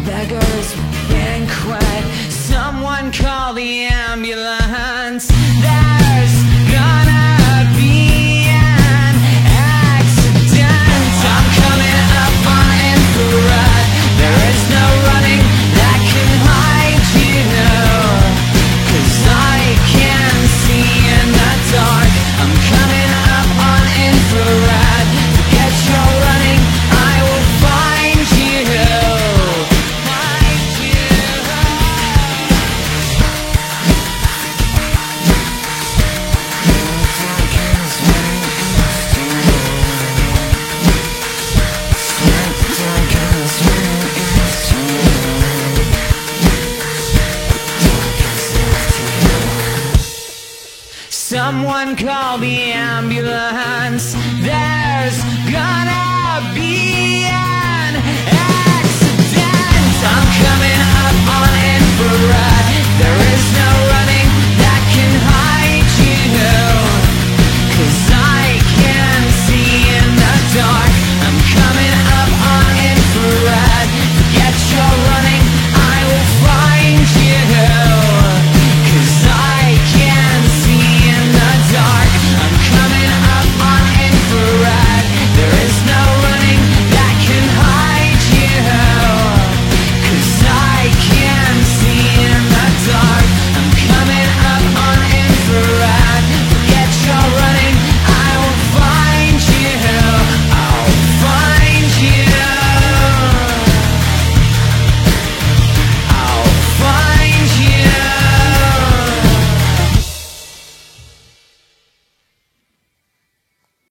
Beggar's banquet. Someone call the ambulance. There's gonna be an accident. I'm coming up on infrared. There is no running that can hide you, 'cause I can see in the dark. I'm coming up on infrared. Forget your running, I will find you. Find you. Someone call the ambulance. There's gonna be